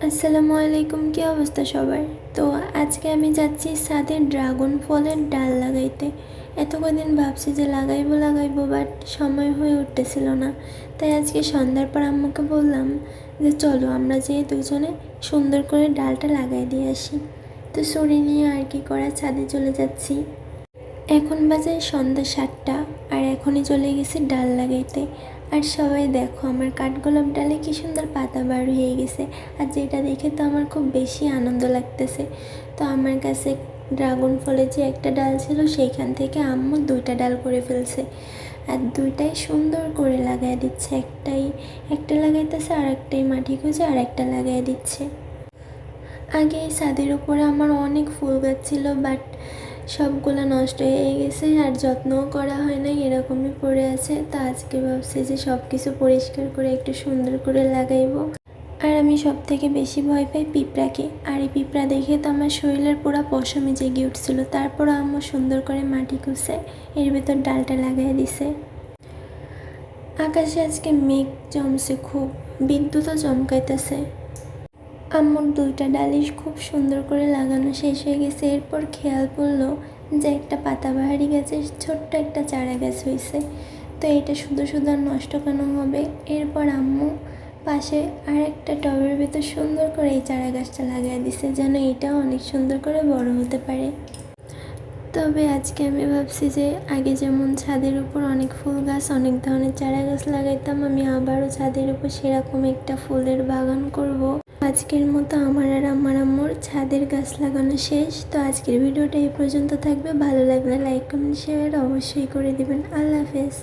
আসসালামু আলাইকুম, কি অবস্থা সবার? তো আজকে আমি যাচ্ছি ছাদে ড্রাগন ফলের ডাল লাগাইতে। এত কদিন ভাবছি যে লাগাইবো বাট সময় হয়ে উঠতেছিল না। তাই আজকে সন্ধ্যার পর আম্মুকে বললাম যে চলো আমরা যেয়ে দুজনে সুন্দর করে ডালটা লাগাই দিয়ে আসি। তো ছুরি নিয়ে আর কি করা, ছাদে চলে যাচ্ছি। এখন বাজে সন্ধ্যা 7টা আর এখনই চলে গেছি ডাল লাগাইতে। আর সবাই দেখো আমার কাঠগোলাপ ডালে কি সুন্দর পাতা বার হয়ে গেছে। আর যেটা দেখে তো আমার খুব বেশি আনন্দ লাগতেছে। তো আমার কাছে ড্রাগন ফলের যে একটা ডাল ছিল সেইখান থেকে আম্মু 2টা ডাল করে ফেলছে। আর 2টাই সুন্দর করে লাগাই দিচ্ছে। একটা লাগাইতেছে আর একটাই মাটি খুঁজে আর একটা লাগাই দিচ্ছে। আগে এই ছাদের উপরে আমার অনেক ফুল গাছ ছিল, বাট সবগুলো নষ্ট হয়ে গেছে আর যত্নও করা হয় না, এরকমই পড়ে আছে। তো আজকে ভাবছি যে সব কিছু পরিষ্কার করে একটু সুন্দর করে লাগাইবো। আর আমি সব থেকে বেশি ভয় পাই পিঁপড়াকে। আর এই পিঁপড়া দেখে তো আমার শরীরের পুরো পশমে জেগে উঠছিল। তারপর আম্মু সুন্দর করে মাটি খুঁজে এর ভিতর ডালটা লাগাই দিছে। আকাশে আজকে মেঘ জমছে খুব, বিদ্যুৎও চমকাইতেছে। আম্মুর 2টা ডালি খুব সুন্দর করে লাগানো শেষ হয়ে গেছে। এরপর খেয়াল করলো যে একটা পাতাবাহারি গাছের ছোট্ট একটা চারা গাছ হয়েছে। তো এটা শুধু আর নষ্ট কেন হবে। এরপর আম্মু পাশে আর একটা টবের ভিতর সুন্দর করে এই চারা গাছটা লাগিয়ে দিছে, যেন এটাও অনেক সুন্দর করে বড় হতে পারে। তবে আজকে আমি ভাবছি যে আগে যেমন ছাদের উপর অনেক ফুল গাছ, অনেক ধরনের চারা গাছ লাগাইতাম, আমি আবারও ছাদের উপর সেরকম একটা ফুলের বাগান করব। আজকের মতো আমার আর আমার আম্মুর ছাদের গাছ লাগানো শেষ। তো আজকের ভিডিওটা এই পর্যন্ত থাকবে। ভালো লাগলে লাইক কমেন্ট শেয়ার অবশ্যই করে দিবেন। আল্লাহ হাফেজ।